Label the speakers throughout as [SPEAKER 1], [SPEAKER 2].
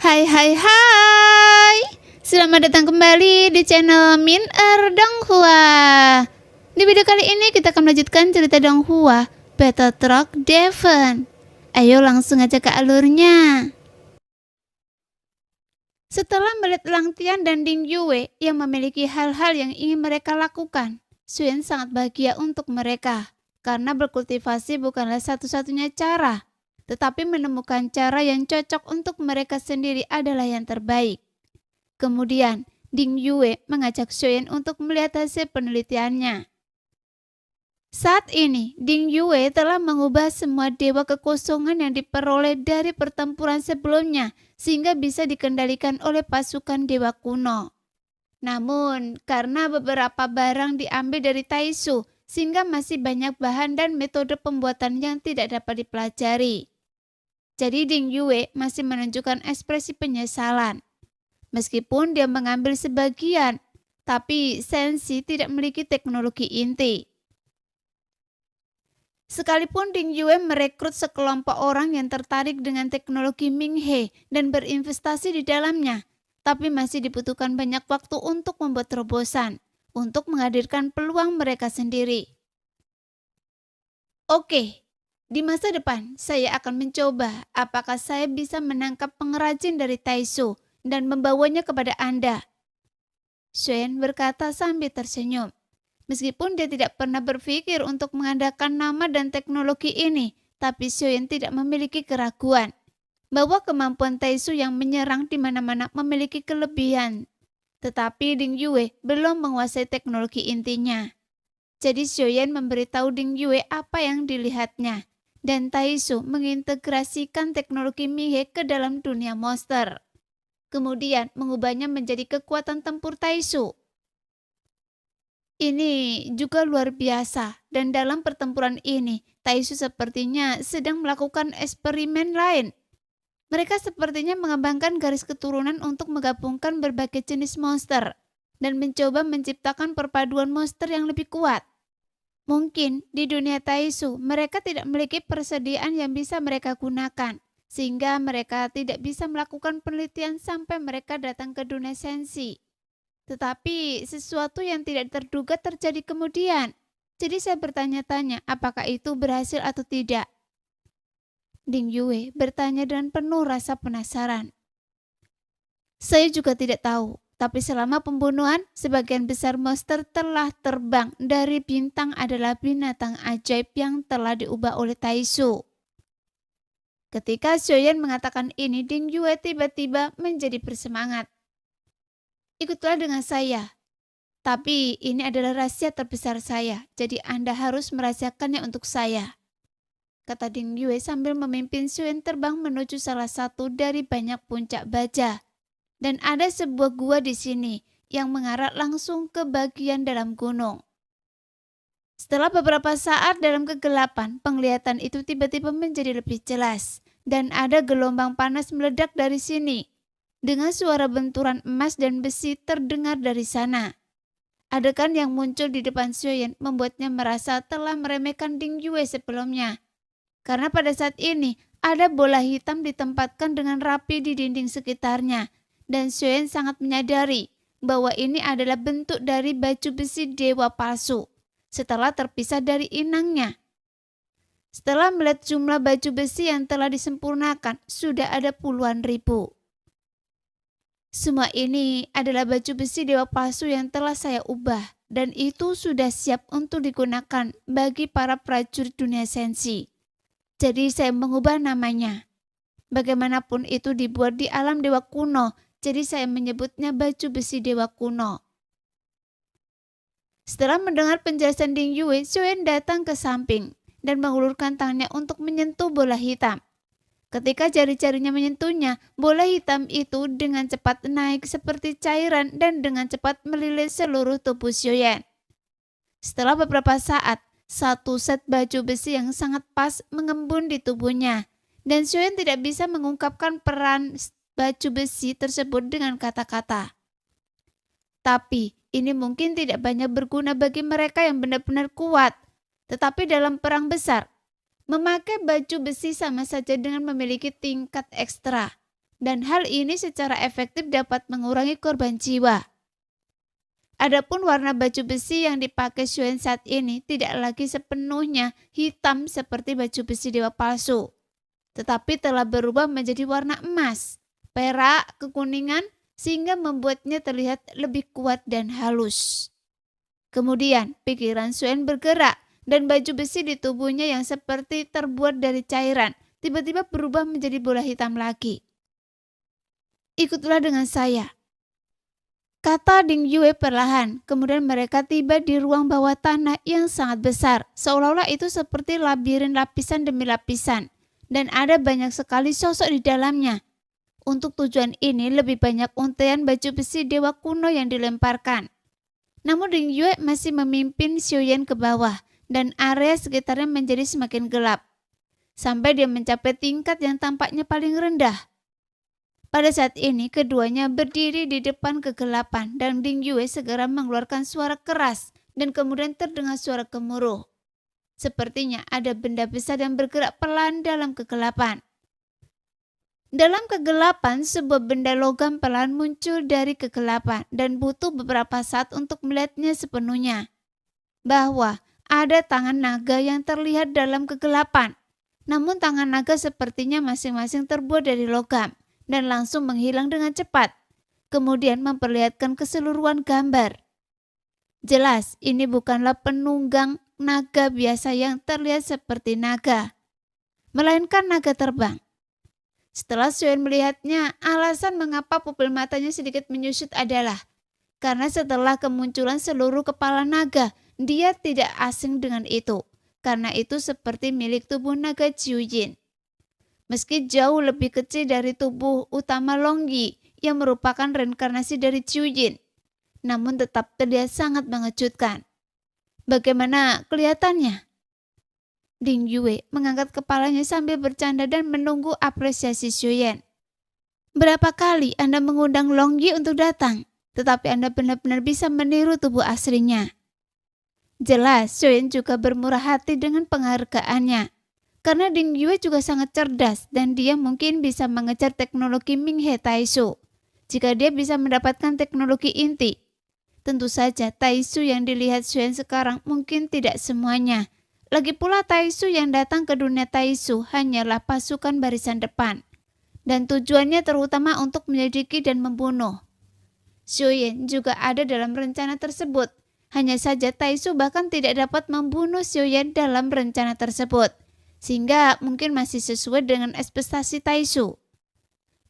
[SPEAKER 1] Hai hai hai. Selamat datang kembali di channel Min Donghua. Di video kali ini kita akan melanjutkan cerita Donghua Battle Truck Devon. Ayo langsung aja ke alurnya. Setelah melihat Lang Tian dan Ding Yue yang memiliki hal-hal yang ingin mereka lakukan, Xuan sangat bahagia untuk mereka karena berkultivasi bukanlah satu-satunya cara. Tetapi menemukan cara yang cocok untuk mereka sendiri adalah yang terbaik. Kemudian, Ding Yue mengajak Xuan untuk melihat hasil penelitiannya. Saat ini, Ding Yue telah mengubah semua dewa kekosongan yang diperoleh dari pertempuran sebelumnya sehingga bisa dikendalikan oleh pasukan dewa kuno. Namun, karena beberapa barang diambil dari Taisu, sehingga masih banyak bahan dan metode pembuatan yang tidak dapat dipelajari. Jadi Ding Yue masih menunjukkan ekspresi penyesalan. Meskipun dia mengambil sebagian, tapi Senshi tidak memiliki teknologi inti. Sekalipun Ding Yue merekrut sekelompok orang yang tertarik dengan teknologi Minghe dan berinvestasi di dalamnya, tapi masih dibutuhkan banyak waktu untuk membuat terobosan, untuk menghadirkan peluang mereka sendiri. Oke. Di masa depan, saya akan mencoba apakah saya bisa menangkap pengrajin dari Taisu dan membawanya kepada Anda. Xuan berkata sambil tersenyum. Meskipun dia tidak pernah berpikir untuk mengandalkan nama dan teknologi ini, tapi Xuan tidak memiliki keraguan bahwa kemampuan Taisu yang menyerang di mana-mana memiliki kelebihan. Tetapi Ding Yue belum menguasai teknologi intinya. Jadi Xuan memberitahu Ding Yue apa yang dilihatnya. Dan Taisu mengintegrasikan teknologi Minghe ke dalam dunia monster. Kemudian mengubahnya menjadi kekuatan tempur Taisu. Ini juga luar biasa dan dalam pertempuran ini Taisu sepertinya sedang melakukan eksperimen lain. Mereka sepertinya mengembangkan garis keturunan untuk menggabungkan berbagai jenis monster dan mencoba menciptakan perpaduan monster yang lebih kuat. Mungkin di dunia Taisu mereka tidak memiliki persediaan yang bisa mereka gunakan, sehingga mereka tidak bisa melakukan penelitian sampai mereka datang ke dunia Senshi. Tetapi sesuatu yang tidak terduga terjadi kemudian. Jadi saya bertanya-tanya apakah itu berhasil atau tidak. Ding Yue bertanya dengan penuh rasa penasaran. Saya juga tidak tahu. Tapi selama pembunuhan, sebagian besar monster telah terbang dari bintang adalah binatang ajaib yang telah diubah oleh Taisu. Ketika Xuan mengatakan ini, Ding Yue tiba-tiba menjadi bersemangat. Ikutlah dengan saya. Tapi ini adalah rahasia terbesar saya, jadi Anda harus merahasiakannya untuk saya. Kata Ding Yue sambil memimpin Xuan terbang menuju salah satu dari banyak puncak baja. Dan ada sebuah gua di sini yang mengarah langsung ke bagian dalam gunung. Setelah beberapa saat dalam kegelapan, penglihatan itu tiba-tiba menjadi lebih jelas. Dan ada gelombang panas meledak dari sini. Dengan suara benturan emas dan besi terdengar dari sana. Adegan yang muncul di depan Xuan membuatnya merasa telah meremehkan Ding Yue sebelumnya. Karena pada saat ini ada bola hitam ditempatkan dengan rapi di dinding sekitarnya. Dan Xuan sangat menyadari bahwa ini adalah bentuk dari baju besi dewa palsu setelah terpisah dari inangnya. Setelah melihat jumlah baju besi yang telah disempurnakan, sudah ada puluhan ribu. Semua ini adalah baju besi dewa palsu yang telah saya ubah dan itu sudah siap untuk digunakan bagi para prajurit dunia Senshi. Jadi saya mengubah namanya. Bagaimanapun itu dibuat di alam dewa kuno, jadi saya menyebutnya baju besi dewa kuno. Setelah mendengar penjelasan Ding Yue, Xuan datang ke samping dan mengulurkan tangannya untuk menyentuh bola hitam. Ketika jari-jarinya menyentuhnya, bola hitam itu dengan cepat naik seperti cairan dan dengan cepat melilit seluruh tubuh Xuan. Setelah beberapa saat, satu set baju besi yang sangat pas mengembun di tubuhnya. Dan Xuan tidak bisa mengungkapkan peran baju besi tersebut dengan kata-kata. Tapi ini mungkin tidak banyak berguna bagi mereka yang benar-benar kuat. Tetapi dalam perang besar, memakai baju besi sama saja dengan memiliki tingkat ekstra. dan hal ini secara efektif dapat mengurangi korban jiwa. Adapun warna baju besi yang dipakai Shuen saat ini tidak lagi sepenuhnya hitam seperti baju besi dewa palsu, tetapi telah berubah menjadi warna emas, perak, kekuningan, sehingga membuatnya terlihat lebih kuat dan halus. Kemudian pikiran Shuen bergerak dan baju besi di tubuhnya yang seperti terbuat dari cairan tiba-tiba berubah menjadi bola hitam lagi. Ikutlah dengan saya, kata Ding Yue perlahan. Kemudian mereka tiba di ruang bawah tanah yang sangat besar, seolah-olah itu seperti labirin lapisan demi lapisan, dan ada banyak sekali sosok di dalamnya. Untuk tujuan ini lebih banyak untaian baju besi dewa kuno yang dilemparkan. Namun Ding Yue masih memimpin Xiuyan ke bawah, dan area sekitarnya menjadi semakin gelap, sampai dia mencapai tingkat yang tampaknya paling rendah. Pada saat ini keduanya berdiri di depan kegelapan dan Ding Yue segera mengeluarkan suara keras dan kemudian terdengar suara gemuruh. Sepertinya ada benda besar yang bergerak pelan dalam kegelapan. Dalam kegelapan, sebuah benda logam pelan muncul dari kegelapan dan butuh beberapa saat untuk melihatnya sepenuhnya. Bahwa ada tangan naga yang terlihat dalam kegelapan. Namun tangan naga sepertinya masing-masing terbuat dari logam dan langsung menghilang dengan cepat, kemudian memperlihatkan keseluruhan gambar. Jelas, ini bukanlah penunggang naga biasa yang terlihat seperti naga, melainkan naga terbang. Setelah Shuen melihatnya, alasan mengapa pupil matanya sedikit menyusut adalah karena setelah kemunculan seluruh kepala naga, dia tidak asing dengan itu, karena itu seperti milik tubuh naga Jiujin. Meski jauh lebih kecil dari tubuh utama Longyi yang merupakan reinkarnasi dari Jiujin, namun tetap terlihat sangat mengejutkan. Bagaimana kelihatannya? Ding Yue mengangkat kepalanya sambil bercanda dan menunggu apresiasi Xiuyan. Berapa kali Anda mengundang Longyi untuk datang, tetapi Anda benar-benar bisa meniru tubuh aslinya. Jelas, Xiuyan juga bermurah hati dengan penghargaannya. Karena Ding Yue juga sangat cerdas dan dia mungkin bisa mengejar teknologi Minghe Taishu. Jika dia bisa mendapatkan teknologi inti, tentu saja Taishu yang dilihat Xiuyan sekarang mungkin tidak semuanya. Lagi pula Taishu yang datang ke dunia Taishu hanyalah pasukan barisan depan, dan tujuannya terutama untuk menyelidiki dan membunuh. Xiuyan juga ada dalam rencana tersebut. Hanya saja Taishu bahkan tidak dapat membunuh Xiuyan dalam rencana tersebut, sehingga mungkin masih sesuai dengan ekspektasi Taishu.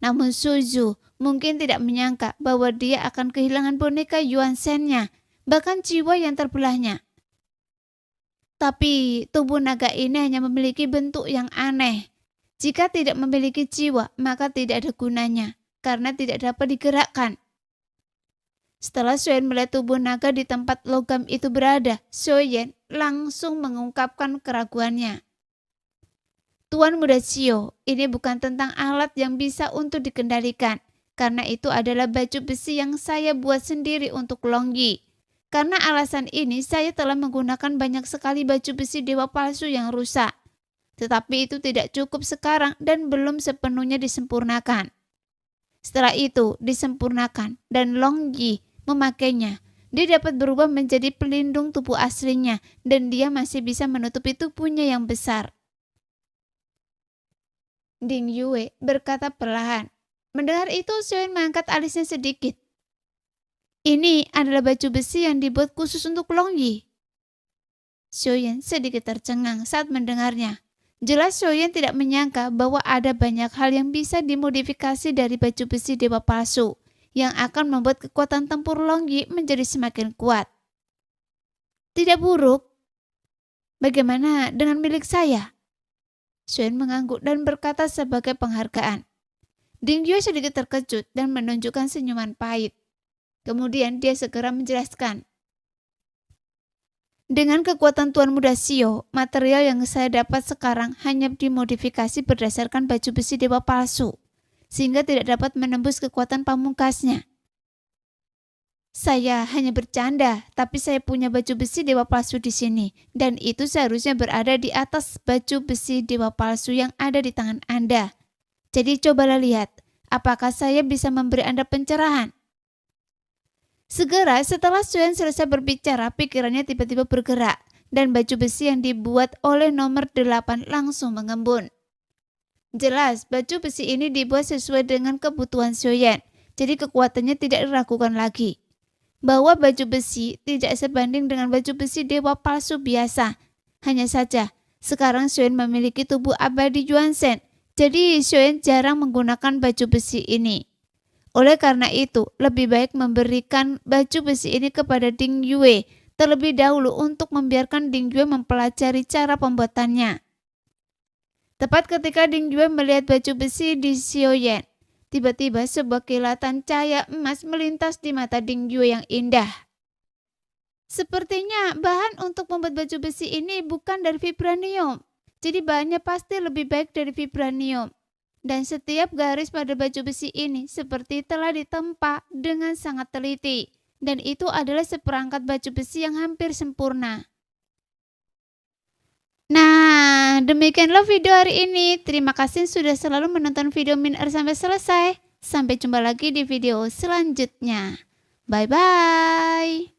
[SPEAKER 1] Namun Suzu mungkin tidak menyangka bahwa dia akan kehilangan boneka Yuan Shen-nya, bahkan jiwa yang terbelahnya. Tapi tubuh naga ini hanya memiliki bentuk yang aneh. Jika tidak memiliki jiwa, maka tidak ada gunanya, karena tidak dapat digerakkan. Setelah Xiuyan melihat tubuh naga di tempat logam itu berada, Xiuyan langsung mengungkapkan keraguannya. Tuan Muda Xiu, ini bukan tentang alat yang bisa untuk dikendalikan, karena itu adalah baju besi yang saya buat sendiri untuk Longyi. Karena alasan ini, saya telah menggunakan banyak sekali baju besi dewa palsu yang rusak. Tetapi itu tidak cukup sekarang dan belum sepenuhnya disempurnakan. Setelah itu disempurnakan dan Longyi memakainya, dia dapat berubah menjadi pelindung tubuh aslinya dan dia masih bisa menutupi tubuhnya yang besar. Ding Yue berkata perlahan. Mendengar itu, Xiuyan mengangkat alisnya sedikit. Ini adalah baju besi yang dibuat khusus untuk Longyi. Xiuyan sedikit tercengang saat mendengarnya. Jelas Xiuyan tidak menyangka bahwa ada banyak hal yang bisa dimodifikasi dari baju besi dewa palsu yang akan membuat kekuatan tempur Longyi menjadi semakin kuat. Tidak buruk. Bagaimana dengan milik saya? Xiuyan mengangguk dan berkata sebagai penghargaan. Ding Yue sedikit terkejut dan menunjukkan senyuman pahit. Kemudian dia segera menjelaskan. Dengan kekuatan Tuan Muda Xiu, material yang saya dapat sekarang hanya dimodifikasi berdasarkan baju besi dewa palsu, sehingga tidak dapat menembus kekuatan pamungkasnya. Saya hanya bercanda, tapi saya punya baju besi dewa palsu di sini, dan itu seharusnya berada di atas baju besi dewa palsu yang ada di tangan Anda. Jadi cobalah lihat, Apakah saya bisa memberi Anda pencerahan? Segera setelah Suen selesai berbicara, pikirannya tiba-tiba bergerak dan baju besi yang dibuat oleh nomor 8 langsung mengembun. Jelas, baju besi ini dibuat sesuai dengan kebutuhan Sioyen, jadi kekuatannya tidak diragukan lagi. Bahwa baju besi tidak sebanding dengan baju besi dewa palsu biasa. Hanya saja, sekarang Sioyen memiliki tubuh abadi Juansen, jadi Sioyen jarang menggunakan baju besi ini. Oleh karena itu, lebih baik memberikan baju besi ini kepada Ding Yue terlebih dahulu untuk membiarkan Ding Yue mempelajari cara pembuatannya. Tepat ketika Ding Yue melihat baju besi di Sioyen, tiba-tiba sebuah kilatan cahaya emas melintas di mata Ding Yue yang indah. Sepertinya bahan untuk membuat baju besi ini bukan dari vibranium, jadi bahannya pasti lebih baik dari vibranium. Dan setiap garis pada baju besi ini seperti telah ditempa dengan sangat teliti. Dan itu adalah seperangkat baju besi yang hampir sempurna. Nah, demikianlah video hari ini. Terima kasih sudah selalu menonton video Min-Er sampai selesai. Sampai jumpa lagi di video selanjutnya. Bye-bye.